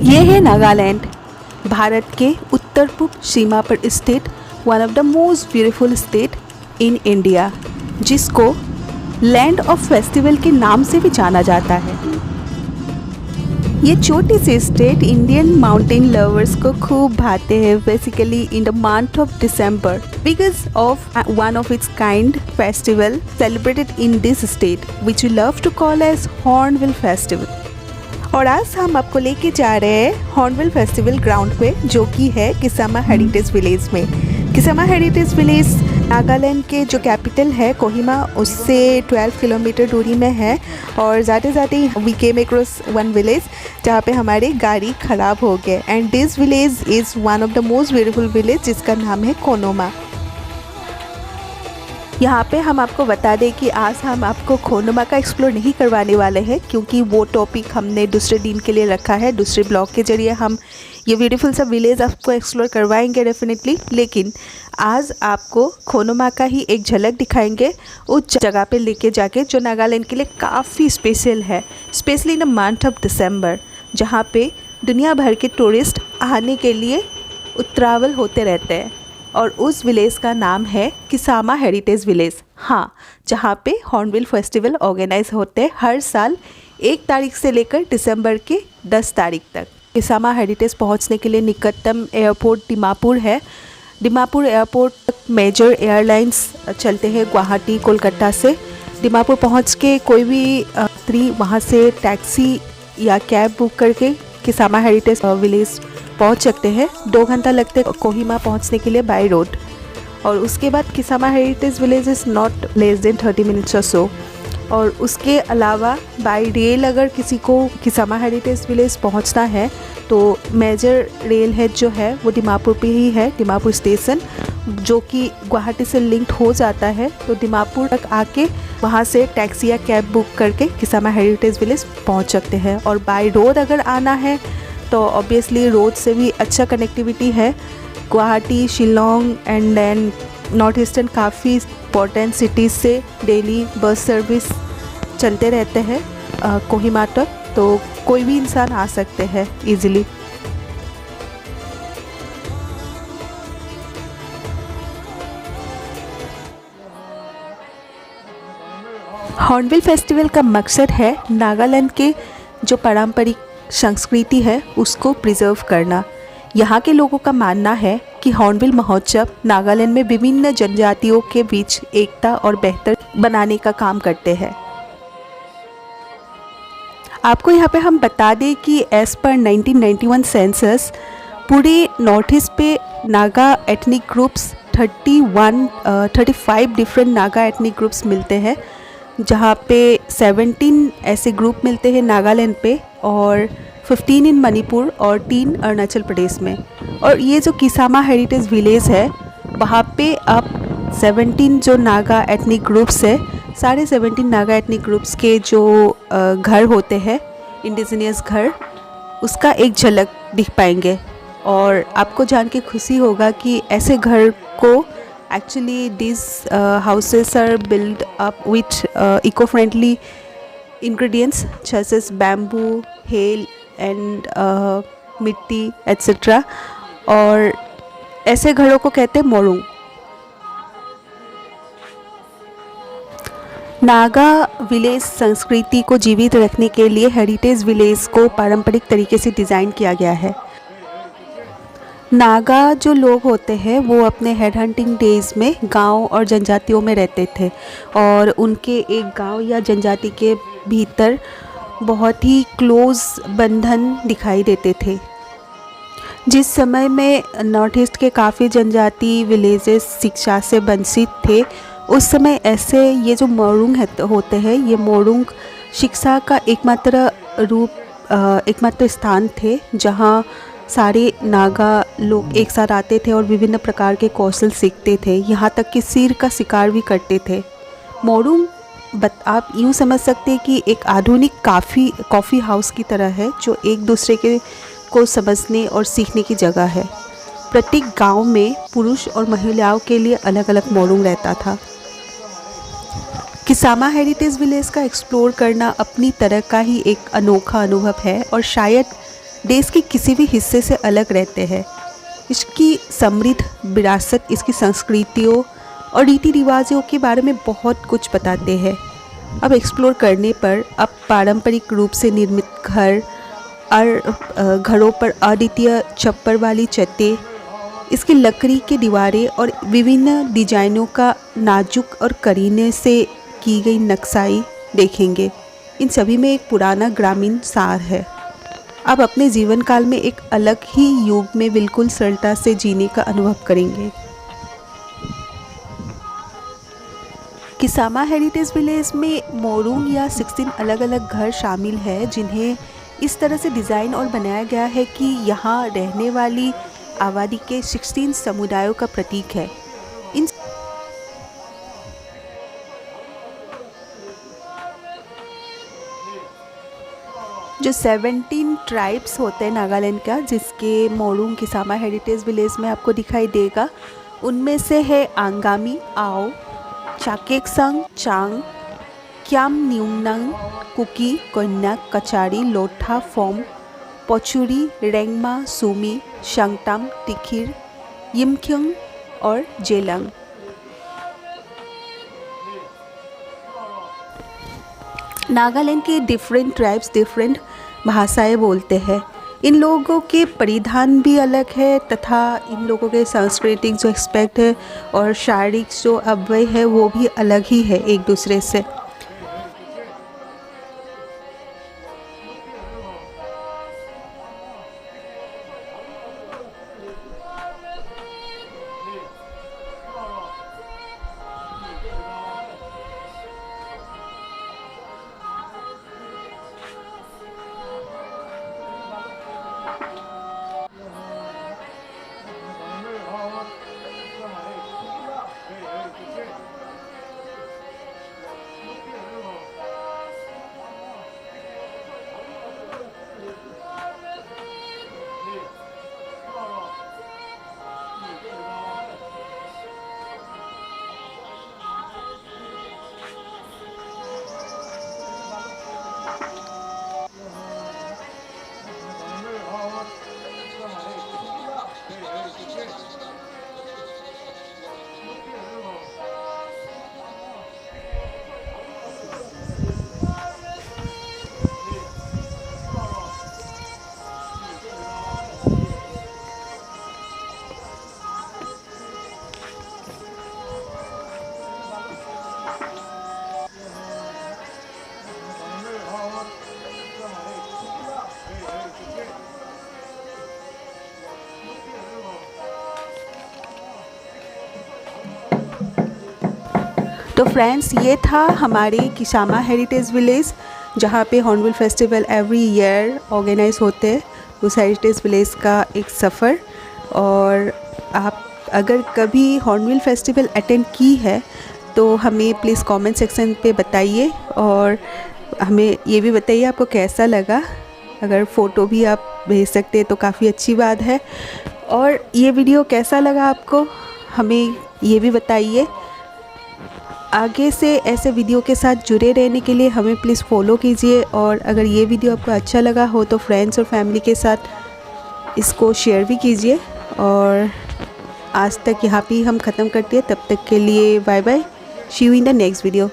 ये है नागालैंड, भारत के उत्तर पूर्व सीमा पर स्थित one of the most beautiful state in India, जिसको लैंड ऑफ फेस्टिवल के नाम से भी जाना जाता है। ये छोटी सी स्टेट इंडियन माउंटेन लवर्स को खूब भाते हैं, basically in the month of December, because of one of its kind festival celebrated in this state which we love to call as hornbill festival. और आज हम आपको लेके जा रहे हैं हॉर्नबिल फेस्टिवल ग्राउंड पे, जो कि है किसामा हेरिटेज विलेज में। किसामा हेरिटेज विलेज नागालैंड के जो कैपिटल है कोहिमा, उससे 12 किलोमीटर दूरी में है। और जाते जाते we came across one village जहाँ पे हमारी गाड़ी ख़राब हो गए, and this village is one of the most beautiful village, जिसका नाम है कोनोमा। यहाँ पे हम आपको बता दें कि आज हम आपको कोनोमा का एक्सप्लोर नहीं करवाने वाले हैं, क्योंकि वो टॉपिक हमने दूसरे दिन के लिए रखा है। दूसरे ब्लॉग के जरिए हम ये ब्यूटीफुल सा विलेज आपको एक्सप्लोर करवाएंगे डेफिनेटली, लेकिन आज आपको कोनोमा का ही एक झलक दिखाएंगे उस जगह पे लेके जाके, जो नागालैंड के लिए काफ़ी स्पेशल है, specially in the month of दिसंबर, जहाँ पे दुनिया भर के टूरिस्ट आने के लिए ट्रैवल होते रहते हैं। और उस विलेज का नाम है किसामा हेरिटेज विलेज। हाँ, जहाँ पे हॉर्नबिल फेस्टिवल ऑर्गेनाइज होते हैं हर साल 1 तारीख से लेकर दिसंबर के 10 तारीख तक। किसामा हेरिटेज पहुँचने के लिए निकटतम एयरपोर्ट दीमापुर है। दीमापुर एयरपोर्ट तक मेजर एयरलाइंस चलते हैं गुवाहाटी कोलकाता से। दीमापुर पहुँच के कोई भी यात्री वहाँ से टैक्सी या कैब बुक करके किसामा हेरिटेज विलेज पहुंच सकते हैं। 2 घंटा लगते कोहिमा पहुंचने के लिए बाय रोड। और उसके बाद Kisama heritage village is not less than 30 minutes और सो। और उसके अलावा बाय रेल अगर किसी को किसामा हेरिटेज विलेज पहुंचना है तो मेजर रेल हेड जो है वो दीमापुर पे ही है, दीमापुर स्टेशन, जो कि गुवाहाटी से लिंक्ड हो जाता है। तो दीमापुर तक आके वहाँ से टैक्सी या कैब बुक करके किसामा हेरिटेज विलेज पहुँच सकते हैं। और बाय रोड अगर आना है तो ऑब्वियसली रोड से भी अच्छा कनेक्टिविटी है। Guwahati, Shillong and then north eastern काफ़ी इंपॉर्टेंट सिटीज़ से डेली बस सर्विस चलते रहते हैं कोहिमा तक, तो कोई भी इंसान आ सकते हैं इजीली। हॉर्नबिल फेस्टिवल का मकसद है नागालैंड के जो पारंपरिक संस्कृति है उसको प्रिजर्व करना। यहाँ के लोगों का मानना है कि हॉर्नबिल महोत्सव नागालैंड में विभिन्न जनजातियों के बीच एकता और बेहतर बनाने का काम करते हैं। आपको यहाँ पे हम बता दें कि एज पर 1991 सेंसस पूरे नॉर्थ ईस्ट पे Naga ethnic groups 35 different Naga ethnic groups मिलते हैं, जहाँ पे 17 ऐसे ग्रुप मिलते हैं नागालैंड पे, और 15 इन मणिपुर और 3 अरुणाचल प्रदेश में। और ये जो किसामा हेरिटेज विलेज है वहाँ पे अब 17 जो नागा एथनिक ग्रुप्स है, सारे 17 नागा एथनिक ग्रुप्स के जो घर होते हैं, इंडिजिनियस घर, उसका एक झलक दिख पाएंगे। और आपको जान के खुशी होगा कि ऐसे घर को actually these houses are built up with eco-friendly ingredients such as bamboo, hail and मिट्टी etc. और ऐसे घरों को कहते हैं मोरुंग। नागा विलेज संस्कृति को जीवित रखने के लिए हेरिटेज विलेज को पारंपरिक तरीके से डिज़ाइन किया गया है। नागा जो लोग होते हैं वो अपने हेड हंटिंग डेज में गांव और जनजातियों में रहते थे, और उनके एक गांव या जनजाति के भीतर बहुत ही क्लोज बंधन दिखाई देते थे। जिस समय में नॉर्थ ईस्ट के काफ़ी जनजाति विलेजेस शिक्षा से वंचित थे, उस समय ऐसे ये जो मोरुंग होते हैं, ये मोरुंग शिक्षा का एकमात्र स्थान थे, जहाँ सारे नागा लोग एक साथ आते थे और विभिन्न प्रकार के कौशल सीखते थे, यहाँ तक कि सिर का शिकार भी करते थे। मोरुंग आप यूँ समझ सकते हैं कि एक आधुनिक कॉफ़ी हाउस की तरह है, जो एक दूसरे को समझने और सीखने की जगह है। प्रत्येक गांव में पुरुष और महिलाओं के लिए अलग अलग मोरुंग रहता था। किसामा हेरिटेज विलेज का एक्सप्लोर करना अपनी तरह का ही एक अनोखा अनुभव है, और शायद देश के किसी भी हिस्से से अलग रहते हैं। इसकी समृद्ध विरासत, इसकी संस्कृतियों और रीति रिवाजों के बारे में बहुत कुछ बताते हैं। अब एक्सप्लोर करने पर अब पारंपरिक रूप से निर्मित घर और घरों पर अद्वितीय छप्पर वाली छतें, इसकी लकड़ी की दीवारें और विभिन्न डिजाइनों का नाजुक और करीने से की गई नक्शाई देखेंगे। इन सभी में एक पुराना ग्रामीण सार है। आप अपने जीवन काल में एक अलग ही युग में बिल्कुल सरलता से जीने का अनुभव करेंगे। किसामा हेरिटेज विलेज में मोरूंग या 16 अलग अलग घर शामिल हैं, जिन्हें इस तरह से डिज़ाइन और बनाया गया है कि यहाँ रहने वाली आबादी के 16 समुदायों का प्रतीक है। इन जो 17 ट्राइब्स होते हैं नागालैंड का, जिसके मोरूंग किसामा हेरिटेज विलेज में आपको दिखाई देगा, उनमें से है आंगामी, आओ, चाकेक्संग, चांग, क्याम न्यूंगनंग, कुकी, कोन्याक, कचारी, लोठा, फोम, पोचुरी, रेंगमा, सुमी, शंगताम, टिखिर, यिमख्यंग और जेलंग। नागालैंड के डिफरेंट ट्राइब्स डिफरेंट भाषाएं बोलते हैं। इन लोगों के परिधान भी अलग है तथा इन लोगों के सांस्कृतिक जो एक्सपेक्ट है और शारीरिक जो अवयव है वो भी अलग ही है एक दूसरे से। तो फ्रेंड्स, ये था हमारे किसामा हेरिटेज विलेज, जहाँ पे hornbill festival every year organize होते हैं। उस हेरिटेज विलेज का एक सफ़र। और आप अगर कभी हॉर्नबिल फेस्टिवल अटेंड की है तो हमें प्लीज़ कमेंट सेक्शन पे बताइए और हमें ये भी बताइए आपको कैसा लगा। अगर फ़ोटो भी आप भेज सकते हैं तो काफ़ी अच्छी बात है। और ये वीडियो कैसा लगा आपको, हमें ये भी बताइए। आगे से ऐसे वीडियो के साथ जुड़े रहने के लिए हमें प्लीज़ फॉलो कीजिए। और अगर ये वीडियो आपको अच्छा लगा हो तो फ्रेंड्स और फैमिली के साथ इसको शेयर भी कीजिए। और आज तक यहाँ पे हम ख़त्म करते हैं। तब तक के लिए bye bye, see you in the next video.